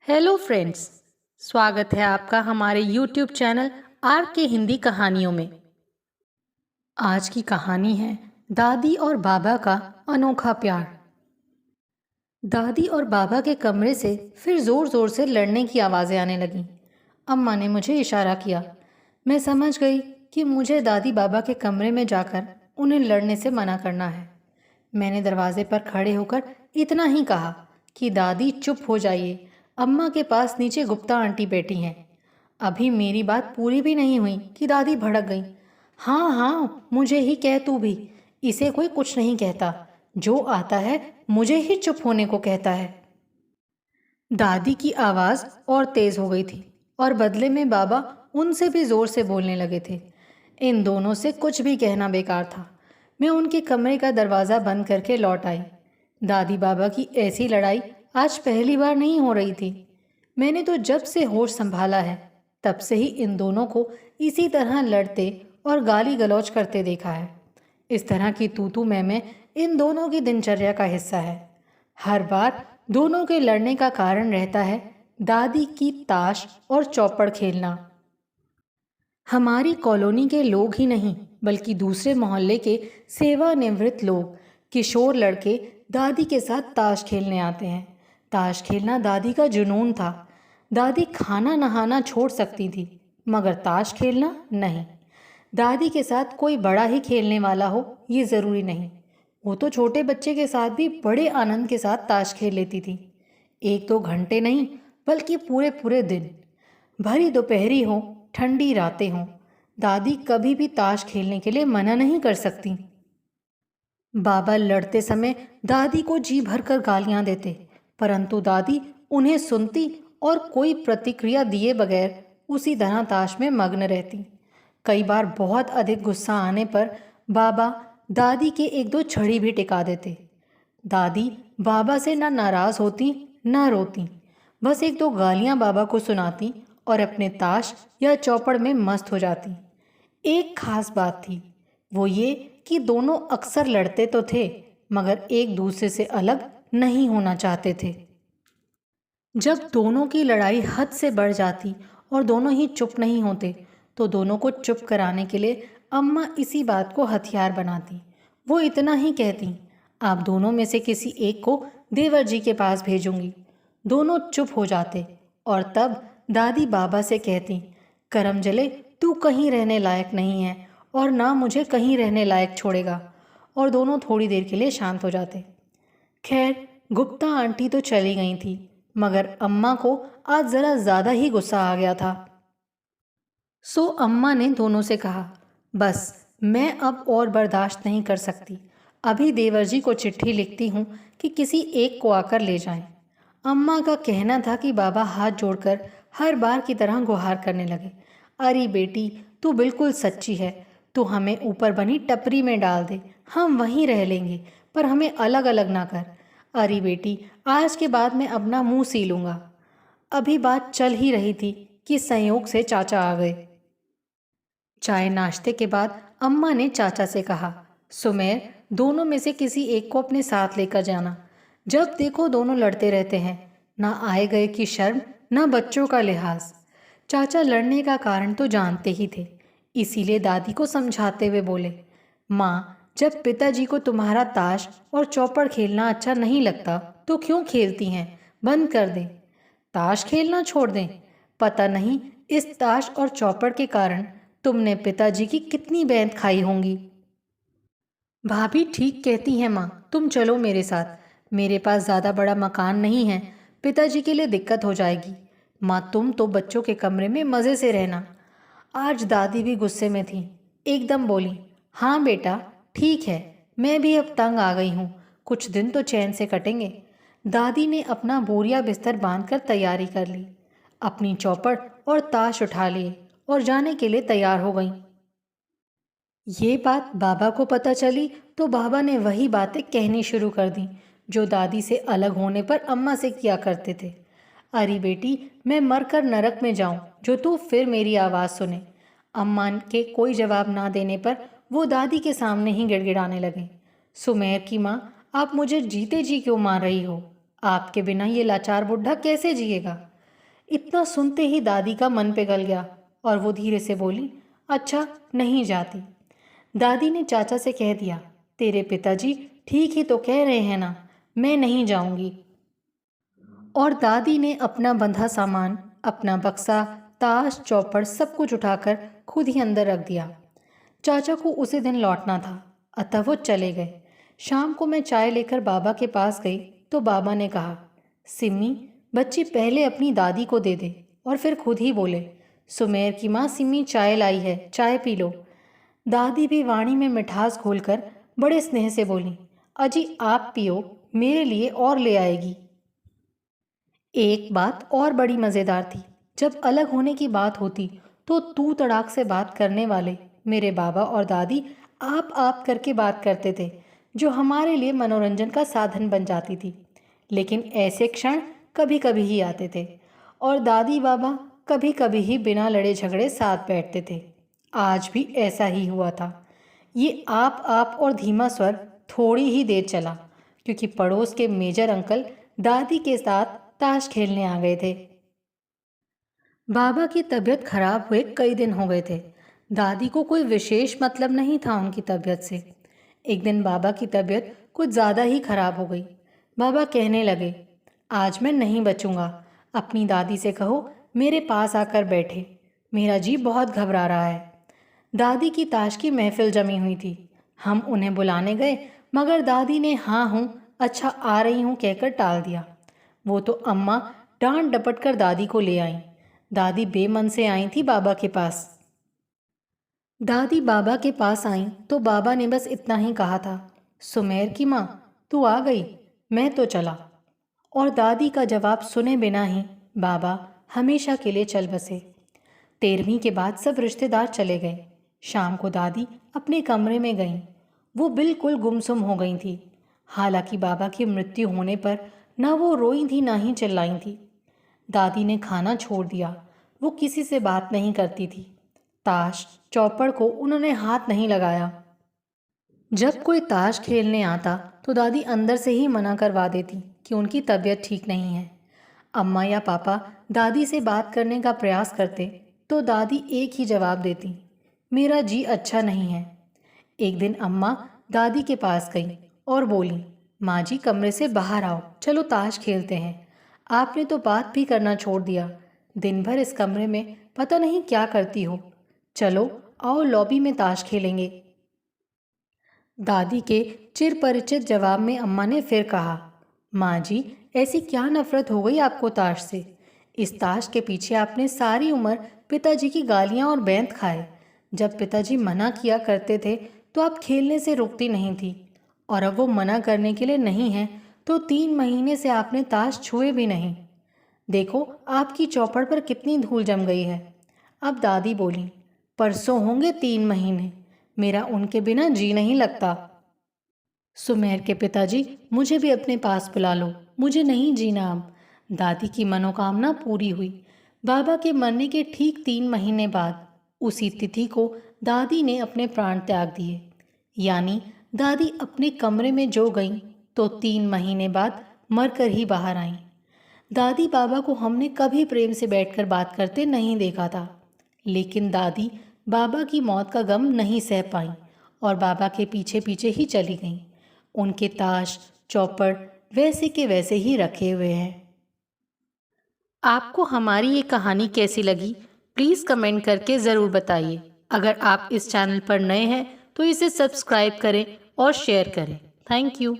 Hello friends. स्वागत है आपका हमारे यूट्यूब चैनल आर के हिंदी कहानियों में। आज की कहानी है दादी और बाबा का अनोखा प्यार। दादी और बाबा के कमरे से फिर जोर जोर से लड़ने की आवाज़ें आने लगीं। अम्मा ने मुझे इशारा किया। मैं समझ गई कि मुझे दादी बाबा के कमरे में जाकर उन्हें लड़ने से मना करना है। मैंने दरवाजे पर खड़े होकर इतना ही कहा कि दादी चुप हो जाइए, अम्मा के पास नीचे गुप्ता आंटी बैठी हैं। अभी मेरी बात पूरी भी नहीं हुई कि दादी भड़क गई। हाँ हाँ, मुझे ही कह तू भी, इसे कोई कुछ नहीं कहता, जो आता है मुझे ही चुप होने को कहता है। दादी की आवाज़ और तेज़ हो गई थी और बदले में बाबा उनसे भी ज़ोर से बोलने लगे थे। इन दोनों से कुछ भी कहना बेकार था। मैं उनके कमरे का दरवाज़ा बंद करके लौट आई। दादी बाबा की ऐसी लड़ाई आज पहली बार नहीं हो रही थी। मैंने तो जब से होश संभाला है तब से ही इन दोनों को इसी तरह लड़ते और गाली गलौज करते देखा है। इस तरह की तू मैं इन दोनों की दिनचर्या का हिस्सा है। हर बार दोनों के लड़ने का कारण रहता है दादी की ताश और चौपड़ खेलना। हमारी कॉलोनी के लोग ही नहीं बल्कि दूसरे मोहल्ले के सेवानिवृत्त लोग, किशोर लड़के दादी के साथ ताश खेलने आते हैं। ताश खेलना दादी का जुनून था। दादी खाना नहाना छोड़ सकती थी मगर ताश खेलना नहीं। दादी के साथ कोई बड़ा ही खेलने वाला हो ये ज़रूरी नहीं। वो तो छोटे बच्चे के साथ भी बड़े आनंद के साथ ताश खेल लेती थी। एक दो घंटे नहीं बल्कि पूरे पूरे दिन। भरी दोपहरी हो, ठंडी रातें हों, दादी कभी भी ताश खेलने के लिए मना नहीं कर सकती। बाबा लड़ते समय दादी को जी भरकर गालियां देते, परंतु दादी उन्हें सुनती और कोई प्रतिक्रिया दिए बगैर उसी तरह ताश में मग्न रहती। कई बार बहुत अधिक गुस्सा आने पर बाबा दादी के एक दो छड़ी भी टिका देते। दादी बाबा से ना नाराज होती ना रोती, बस एक दो गालियां बाबा को सुनाती और अपने ताश या चौपड़ में मस्त हो जाती। एक खास बात थी, वो ये कि दोनों अक्सर लड़ते तो थे मगर एक दूसरे से अलग नहीं होना चाहते थे। जब दोनों की लड़ाई हद से बढ़ जाती और दोनों ही चुप नहीं होते तो दोनों को चुप कराने के लिए अम्मा इसी बात को हथियार बनाती। वो इतना ही कहती, आप दोनों में से किसी एक को देवर जी के पास भेजूंगी। दोनों चुप हो जाते और तब दादी बाबा से कहती, करम जले, तू कहीं रहने लायक नहीं है और ना मुझे कहीं रहने लायक छोड़ेगा। और दोनों थोड़ी देर के लिए शांत हो जाते। खैर, गुप्ता आंटी तो चली गई थी मगर अम्मा को आज ज़रा ज़्यादा ही गुस्सा आ गया था। सो अम्मा ने दोनों से कहा, बस मैं अब और बर्दाश्त नहीं कर सकती। अभी देवर जी को चिट्ठी लिखती हूँ कि किसी एक को आकर ले जाएं। अम्मा का कहना था कि बाबा हाथ जोड़कर हर बार की तरह गुहार करने लगे। अरे बेटी, तू बिल्कुल सच्ची है। तू हमें ऊपर बनी टपरी में डाल दे, हम वहीं रह लेंगे, पर हमें अलग अलग ना कर। अरे बेटी, आज के बाद मैं अपना मुंह सी लूँगा। अभी बात चल ही रही थी कि संयोग से चाचा आ गए। चाय नाश्ते के बाद अम्मा ने चाचा से कहा, सुमेर, दोनों में से किसी एक को अपने साथ लेकर जाना। जब देखो दोनों लड़ते रहते हैं, ना आए गए की शर्म ना बच्चों का लिहाज। चाचा लड़ने का कारण तो जानते ही थे, इसीलिए दादी को समझाते हुए बोले, माँ, जब पिताजी को तुम्हारा ताश और चौपड़ खेलना अच्छा नहीं लगता तो क्यों खेलती हैं? बंद कर दें। ताश खेलना छोड़ दें? पता नहीं इस ताश और चौपड़ के कारण तुमने पिताजी की कितनी बैंत खाई होंगी। भाभी ठीक कहती हैं माँ, तुम चलो मेरे साथ। मेरे पास ज़्यादा बड़ा मकान नहीं है, पिताजी के लिए दिक्कत हो जाएगी। माँ, तुम तो बच्चों के कमरे में मज़े से रहना। आज दादी भी गुस्से में थी, एकदम बोली, हाँ बेटा ठीक है, मैं भी अब तंग आ गई हूँ, कुछ दिन तो चैन से कटेंगे। दादी ने अपना बोरिया बिस्तर बांधकर तैयारी कर ली, अपनी चौपड़ और ताश उठा लिए और जाने के लिए तैयार हो गई। ये बात बाबा को पता चली तो बाबा ने वही बातें कहनी शुरू कर दी जो दादी से अलग होने पर अम्मा से किया करते थे। अरे बेटी, मैं मरकर नरक में जाऊं जो तू फिर मेरी आवाज़ सुने। अम्मा के कोई जवाब ना देने पर वो दादी के सामने ही गिड़गिड़ाने लगे। सुमेर की माँ, आप मुझे जीते जी क्यों मार रही हो? आपके बिना ये लाचार बुढ़ा कैसे जिएगा? इतना सुनते ही दादी का मन पिघल गया और वो धीरे से बोली, अच्छा नहीं जाती। दादी ने चाचा से कह दिया, तेरे पिताजी ठीक ही तो कह रहे हैं ना, मैं नहीं जाऊंगी। और दादी ने अपना बंधा सामान, अपना बक्सा, ताश चौपड़ सब कुछ उठाकर खुद ही अंदर रख दिया। चाचा को उसी दिन लौटना था, अतः वो चले गए। शाम को मैं चाय लेकर बाबा के पास गई तो बाबा ने कहा, सिम्मी बच्ची पहले अपनी दादी को दे दे। और फिर खुद ही बोले, सुमेर की माँ सिम्मी चाय लाई है, चाय पी लो। दादी भी वाणी में मिठास घोलकर बड़े स्नेह से बोली, अजी आप पियो, मेरे लिए और ले आएगी। एक बात और बड़ी मज़ेदार थी। जब अलग होने की बात होती तो तू तड़ाक से बात करने वाले मेरे बाबा और दादी आप करके बात करते थे, जो हमारे लिए मनोरंजन का साधन बन जाती थी। लेकिन ऐसे क्षण कभी कभी ही आते थे और दादी बाबा कभी कभी ही बिना लड़े झगड़े साथ बैठते थे। आज भी ऐसा ही हुआ था। ये आप और धीमा स्वर थोड़ी ही देर चला, क्योंकि पड़ोस के मेजर अंकल दादी के साथ ताश खेलने आ गए थे। बाबा की तबीयत खराब हुए कई दिन हो गए थे। दादी को कोई विशेष मतलब नहीं था उनकी तबीयत से। एक दिन बाबा की तबीयत कुछ ज़्यादा ही खराब हो गई। बाबा कहने लगे, आज मैं नहीं बचूंगा। अपनी दादी से कहो मेरे पास आकर बैठे, मेरा जी बहुत घबरा रहा है। दादी की ताश की महफिल जमी हुई थी। हम उन्हें बुलाने गए, मगर दादी ने हाँ हूँ, अच्छा आ रही हूँ कहकर टाल दिया। वो तो अम्मा डांट डपट कर दादी को ले आई। दादी बेमन से आई थी बाबा के पास। दादी बाबा के पास आई तो बाबा ने बस इतना ही कहा था, सुमेर की माँ तू आ गई, मैं तो चला। और दादी का जवाब सुने बिना ही बाबा हमेशा के लिए चल बसे। 13वीं के बाद सब रिश्तेदार चले गए। शाम को दादी अपने कमरे में गईं। वो बिल्कुल गुमसुम हो गई थी। हालांकि बाबा की मृत्यु होने पर न वो रोई थी ना ही चिल्लाई थी। दादी ने खाना छोड़ दिया। वो किसी से बात नहीं करती थी। ताश चौपड़ को उन्होंने हाथ नहीं लगाया। जब कोई ताश खेलने आता तो दादी अंदर से ही मना करवा देती कि उनकी तबीयत ठीक नहीं है। अम्मा या पापा दादी से बात करने का प्रयास करते तो दादी एक ही जवाब देती, मेरा जी अच्छा नहीं है। एक दिन अम्मा दादी के पास गई और बोली, माँ जी कमरे से बाहर आओ, चलो ताश खेलते हैं। आपने तो बात भी करना छोड़ दिया। दिन भर इस कमरे में पता नहीं क्या करती हो। चलो आओ लॉबी में ताश खेलेंगे। दादी के चिर परिचित जवाब में अम्मा ने फिर कहा, माँ जी ऐसी क्या नफरत हो गई आपको ताश से? इस ताश के पीछे आपने सारी उम्र पिताजी की गालियाँ और बैंत खाए। जब पिताजी मना किया करते थे तो आप खेलने से रुकती नहीं थी, और अब वो मना करने के लिए नहीं है तो 3 महीने से आपने ताश छुए भी नहीं। देखो आपकी चौपड़ पर कितनी धूल जम गई है। अब दादी बोली, परसों होंगे 3 महीने, मेरा उनके बिना जी नहीं लगता। सुमेर के पिताजी मुझे भी अपने पास बुला लो, मुझे नहीं जीना अब। दादी की मनोकामना पूरी हुई। बाबा के मरने के ठीक 3 महीने बाद उसी तिथि को दादी ने अपने प्राण त्याग दिए। यानी दादी अपने कमरे में जो गईं तो 3 महीने बाद मरकर ही बाहर आईं। दादी बाबा को हमने कभी प्रेम से बैठकर बात करते नहीं देखा था, लेकिन दादी बाबा की मौत का गम नहीं सह पाई और बाबा के पीछे पीछे ही चली गईं। उनके ताश चौपड़ वैसे के वैसे ही रखे हुए हैं। आपको हमारी ये कहानी कैसी लगी प्लीज़ कमेंट करके ज़रूर बताइए। अगर आप इस चैनल पर नए हैं तो इसे सब्सक्राइब करें और शेयर करें। Thank you.